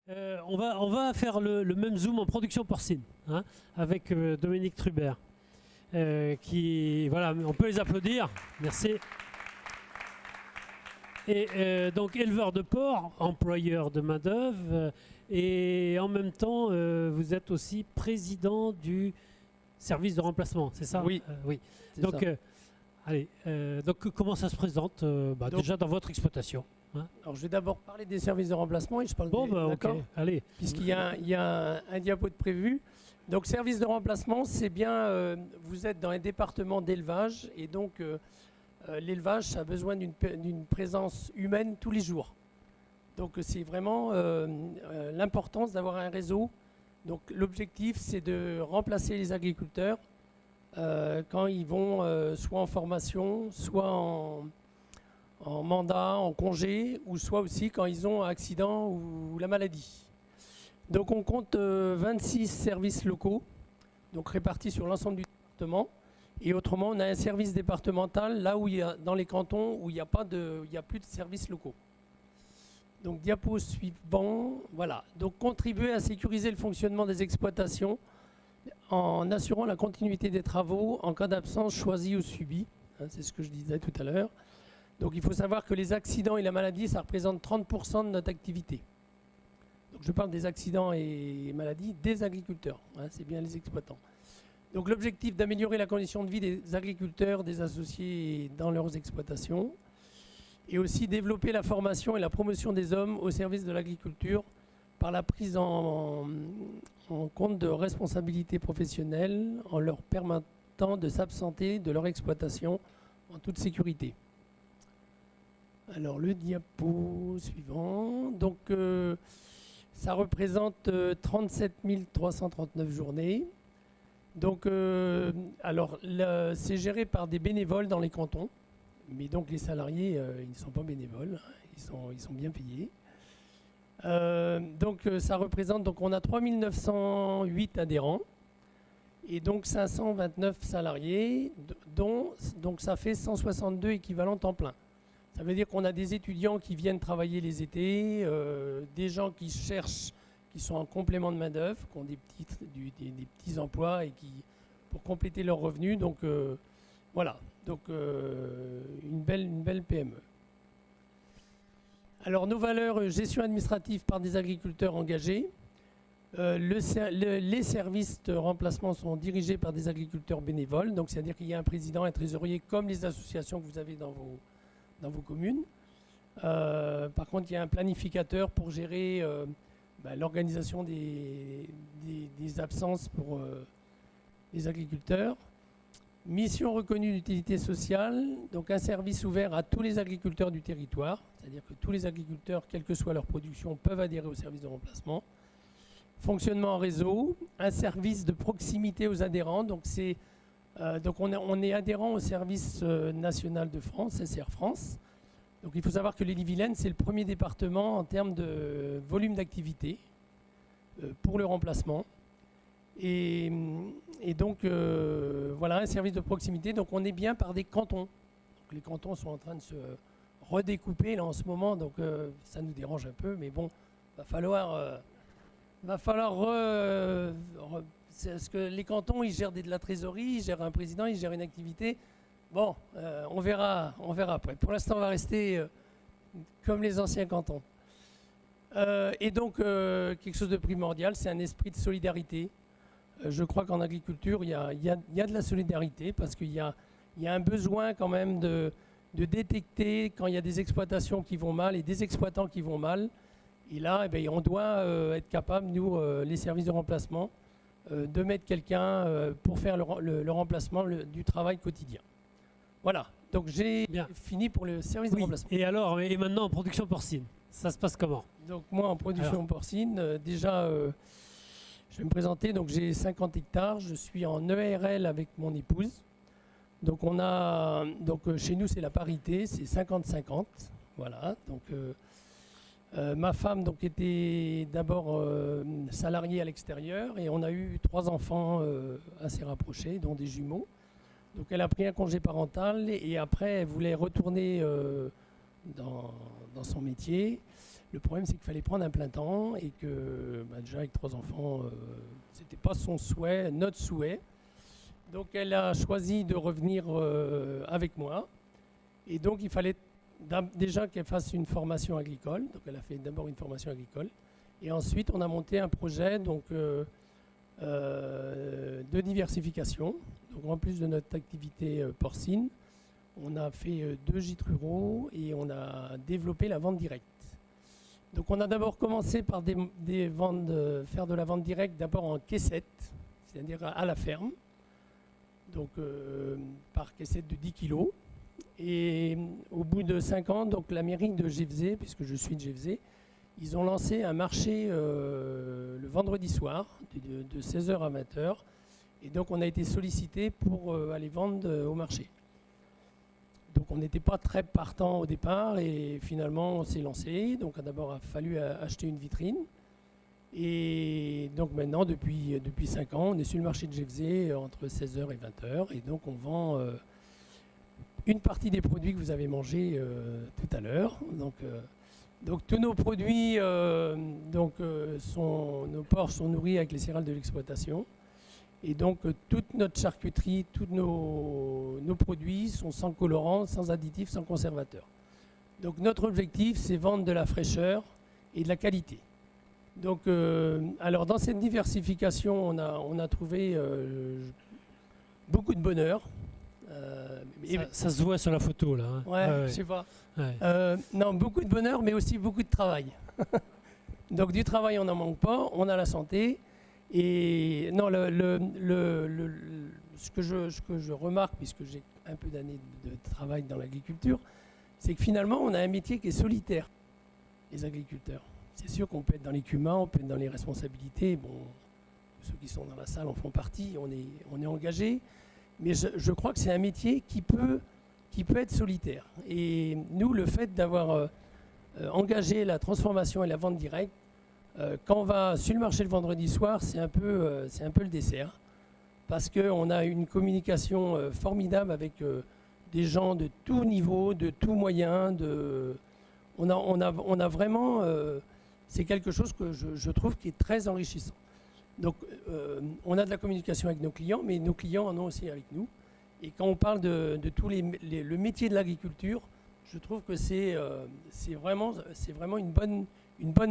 On va faire le même zoom en production porcine, hein, avec Dominique Trubert. Voilà, on peut les applaudir. Merci. Et donc éleveur de porc, employeur de main-d'œuvre, et en même temps, vous êtes aussi président du service de remplacement, c'est ça? Oui. Oui. C'est Donc, ça. allez, donc comment ça se présente déjà dans votre exploitation, hein? Alors, je vais d'abord parler des services de remplacement et je parle Bon, des... ok, D'accord. allez. Puisqu'il y a un diapo de prévu. Donc, service de remplacement, c'est bien, vous êtes dans un département d'élevage et donc l'élevage, ça a besoin d'une présence humaine tous les jours. Donc, c'est vraiment l'importance d'avoir un réseau. Donc, l'objectif, c'est de remplacer les agriculteurs quand ils vont soit en formation, soit en mandat, en congé, ou soit aussi quand ils ont un accident ou la maladie. Donc on compte 26 services locaux, donc répartis sur l'ensemble du département. Et autrement, on a un service départemental là où il y a, dans les cantons où il n'y a plus de services locaux. Donc diapo suivant, voilà. Donc contribuer à sécuriser le fonctionnement des exploitations en assurant la continuité des travaux en cas d'absence choisie ou subie. Hein, c'est ce que je disais tout à l'heure. Donc il faut savoir que les accidents et la maladie, ça représente 30% de notre activité. Donc je parle des accidents et maladies des agriculteurs, hein, c'est bien les exploitants. Donc l'objectif d'améliorer la condition de vie des agriculteurs, des associés dans leurs exploitations, et aussi développer la formation et la promotion des hommes au service de l'agriculture par la prise en compte de responsabilités professionnelles en leur permettant de s'absenter de leur exploitation en toute sécurité. Alors le diapo suivant, donc ça représente 37 339 journées. Donc alors c'est géré par des bénévoles dans les cantons, mais donc les salariés ils ne sont pas bénévoles, ils sont bien payés. Donc ça représente, donc on a 3908 adhérents et donc 529 salariés, dont donc ça fait 162 équivalents temps plein. Ça veut dire qu'on a des étudiants qui viennent travailler les étés, des gens qui cherchent, qui sont en complément de main-d'œuvre, qui ont des petits emplois et qui, pour compléter leurs revenus. Donc voilà, donc une belle PME. Alors nos valeurs, gestion administrative par des agriculteurs engagés. Les services de remplacement sont dirigés par des agriculteurs bénévoles, donc c'est-à-dire qu'il y a un président, un trésorier, comme les associations que vous avez dans vos communes. Par contre, il y a un planificateur pour gérer l'organisation des absences pour les agriculteurs. Mission reconnue d'utilité sociale, donc un service ouvert à tous les agriculteurs du territoire, c'est-à-dire que tous les agriculteurs, quelle que soit leur production, peuvent adhérer au service de remplacement. Fonctionnement en réseau, un service de proximité aux adhérents, donc on est adhérent au service national de France, SR France. Donc il faut savoir que l'Ille-et-Vilaine, c'est le premier département en termes de volume d'activité pour le remplacement. Et donc voilà, un service de proximité. Donc on est bien par des cantons. Donc, les cantons sont en train de se redécouper là en ce moment, donc ça nous dérange un peu, mais bon, va falloir parce que les cantons, ils gèrent de la trésorerie, ils gèrent un président, ils gèrent une activité. Bon, on verra après. Pour l'instant, on va rester comme les anciens cantons. Et donc, quelque chose de primordial, c'est un esprit de solidarité. Je crois qu'en agriculture, il y a de la solidarité parce qu'il y a un besoin quand même de détecter quand il y a des exploitations qui vont mal et des exploitants qui vont mal. Et là, on doit être capable, nous, les services de remplacement, de mettre quelqu'un pour faire le remplacement du travail quotidien. Voilà, donc j'ai fini pour le service de remplacement. Et alors, et maintenant en production porcine, ça se passe comment? Donc moi en production porcine, déjà je vais me présenter, donc j'ai 50 hectares, je suis en EARL avec mon épouse. Donc chez nous c'est la parité, c'est 50-50, voilà. Donc ma femme donc était d'abord salariée à l'extérieur et on a eu 3 enfants assez rapprochés, dont des jumeaux. Donc elle a pris un congé parental et après elle voulait retourner dans son métier. Le problème, c'est qu'il fallait prendre un plein temps et que déjà avec 3 enfants, c'était pas son souhait, notre souhait. Donc elle a choisi de revenir avec moi. Et donc il fallait déjà qu'elle fasse une formation agricole. Donc elle a fait d'abord une formation agricole. Et ensuite, on a monté un projet de diversification. Donc en plus de notre activité porcine, on a fait 2 gîtes ruraux et on a développé la vente directe. Donc on a d'abord commencé par faire de la vente directe d'abord en caissette, c'est-à-dire à la ferme, donc par caissette de 10 kilos. Et au bout de 5 ans, donc la mairie de Gévesey, puisque je suis de Gévesey, ils ont lancé un marché le vendredi soir de 16h à 20h. Et donc on a été sollicité pour aller vendre au marché. Donc on n'était pas très partant au départ et finalement on s'est lancé. Donc d'abord il a fallu acheter une vitrine. Et donc maintenant depuis 5 ans on est sur le marché de Gévesey entre 16h et 20h. Et donc on vend une partie des produits que vous avez mangés tout à l'heure. Donc tous nos produits, nos porcs sont nourris avec les céréales de l'exploitation. Et donc toute notre charcuterie, tous nos produits sont sans colorant, sans additifs, sans conservateur. Donc notre objectif, c'est vendre de la fraîcheur et de la qualité. Donc alors dans cette diversification, on a trouvé beaucoup de bonheur. Ça se voit sur la photo là. Hein. Ouais, je sais pas. Ouais. Non, beaucoup de bonheur, mais aussi beaucoup de travail. Donc du travail, on n'en manque pas. On a la santé. Et non, ce que je remarque, puisque j'ai un peu d'années de travail dans l'agriculture, c'est que finalement, on a un métier qui est solitaire, les agriculteurs. C'est sûr qu'on peut être dans les cumins, on peut être dans les responsabilités. Bon, ceux qui sont dans la salle en font partie, on est engagé. Mais je crois que c'est un métier qui peut être solitaire. Et nous, le fait d'avoir engagé la transformation et la vente directe, quand on va sur le marché le vendredi soir, c'est un peu le dessert. Parce qu'on a une communication formidable avec des gens de tout niveau, de tout moyen. On a vraiment... c'est quelque chose que je trouve qui est très enrichissant. Donc, on a de la communication avec nos clients, mais nos clients en ont aussi avec nous. Et quand on parle de tout le métier de l'agriculture, je trouve que c'est vraiment une bonne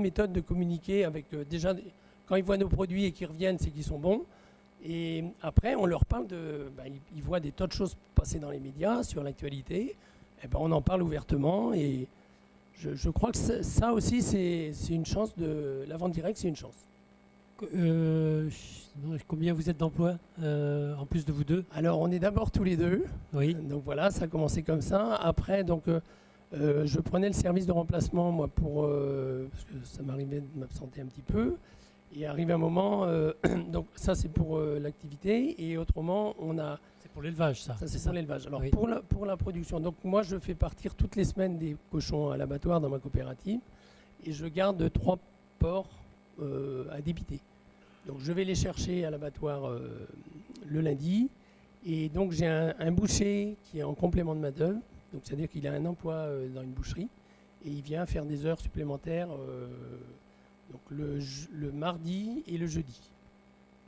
méthode de communiquer avec déjà, quand ils voient nos produits et qu'ils reviennent, c'est qu'ils sont bons. Et après, on leur parle ils voient des tas de choses passer dans les médias, sur l'actualité. Et on en parle ouvertement. Et je crois que ça aussi, c'est une chance la vente directe, c'est une chance. Combien vous êtes d'emplois en plus de vous deux? Alors on est d'abord tous les deux. Oui. Donc voilà, ça a commencé comme ça. Après, je prenais le service de remplacement moi parce que ça m'arrivait de m'absenter un petit peu. Et arrivé un moment, donc ça c'est pour l'activité et autrement c'est pour l'élevage ça. Ça c'est pour l'élevage. Alors oui. pour la production, donc moi je fais partir toutes les semaines des cochons à l'abattoir dans ma coopérative et je garde 3 porcs à débiter. Donc je vais les chercher à l'abattoir le lundi et donc j'ai un boucher qui est en complément de main-d'œuvre, donc c'est-à-dire qu'il a un emploi dans une boucherie et il vient faire des heures supplémentaires donc le mardi et le jeudi,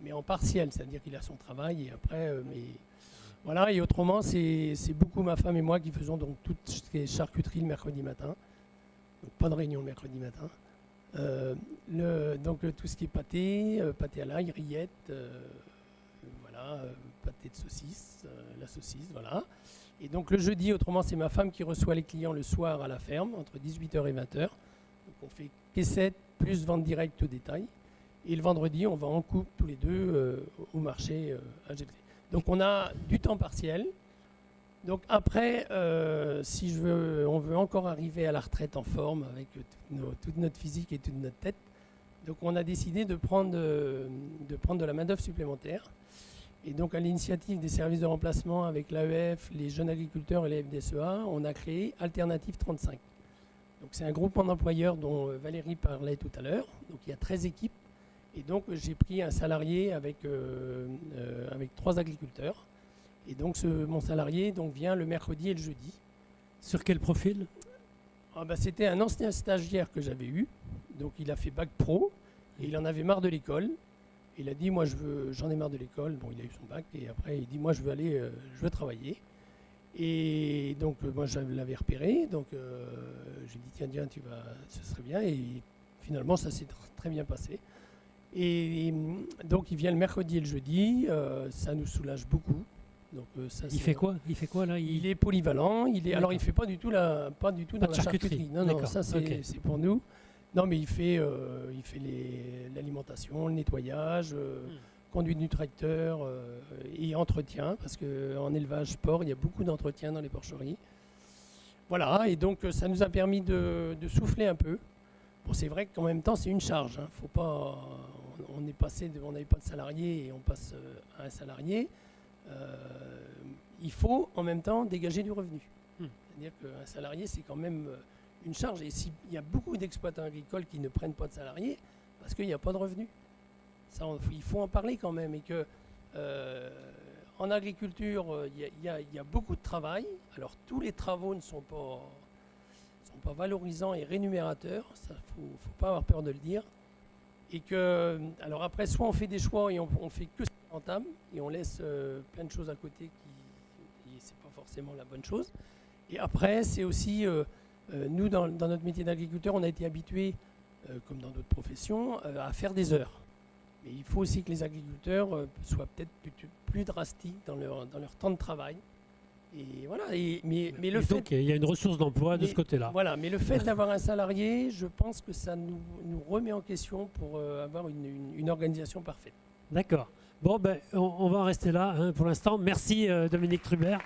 mais en partiel, c'est-à-dire qu'il a son travail et après voilà. Et autrement c'est beaucoup ma femme et moi qui faisons donc toutes les charcuteries le mercredi matin, donc pas de réunion le mercredi matin. Donc tout ce qui est pâté à l'ail, rillettes, voilà, pâté de saucisse, la saucisse, voilà. Et donc le jeudi, autrement, c'est ma femme qui reçoit les clients le soir à la ferme, entre 18h et 20h. Donc on fait caissette plus vente directe au détail. Et le vendredi, on va en couple tous les deux au marché à Gévesey. Donc on a du temps partiel. Donc après, si on veut encore arriver à la retraite en forme avec toute notre physique et toute notre tête, donc on a décidé de prendre de la main-d'œuvre supplémentaire. Et donc à l'initiative des services de remplacement avec l'AEF, les jeunes agriculteurs et les FDSEA, on a créé Alternative 35. Donc c'est un groupement d'employeurs dont Valérie parlait tout à l'heure. Donc il y a 13 équipes. Et donc j'ai pris un salarié avec 3 agriculteurs. Et donc mon salarié vient le mercredi et le jeudi. Sur quel profil? C'était un ancien stagiaire que j'avais eu. Donc il a fait bac pro et il en avait marre de l'école. Il a dit moi j'en ai marre de l'école. Bon, il a eu son bac et après il dit moi je veux travailler. Et donc moi je l'avais repéré. Donc j'ai dit tiens ce serait bien. Et finalement ça s'est très bien passé. Et donc il vient le mercredi et le jeudi. Ça nous soulage beaucoup. Donc, il fait quoi là Il est polyvalent. Alors il fait pas du tout dans la charcuterie. Non, ça c'est pour nous. Non, mais il fait l'alimentation, le nettoyage, conduite du tracteur et entretien, parce qu'en élevage porc, il y a beaucoup d'entretien dans les porcheries. Voilà, et donc ça nous a permis de souffler un peu. Bon, c'est vrai qu'en même temps, c'est une charge. Hein. Faut pas, on n'avait pas de salarié et on passe à un salarié. Il faut en même temps dégager du revenu. C'est-à-dire qu'un salarié, c'est quand même une charge. Et s'il y a beaucoup d'exploitants agricoles qui ne prennent pas de salariés, parce qu'il n'y a pas de revenus. Ça, il faut en parler quand même. Et que en agriculture, il y a beaucoup de travail. Alors tous les travaux ne sont pas valorisants et rémunérateurs. Ça, faut pas avoir peur de le dire. Et que, alors après, soit on fait des choix et on fait que ce qui est rentable et on laisse plein de choses à côté qui c'est pas forcément la bonne chose. Et après, c'est aussi nous dans notre métier d'agriculteur, on a été habitués, comme dans d'autres professions, à faire des heures. Mais il faut aussi que les agriculteurs soient peut-être plus drastiques dans leur temps de travail. Et voilà. Mais le fait, donc il y a une ressource d'emploi de ce côté-là. Voilà. Mais le fait d'avoir un salarié, je pense que ça nous remet en question pour avoir une organisation parfaite. D'accord. Bon, on va en rester là pour l'instant. Merci Dominique Trubert.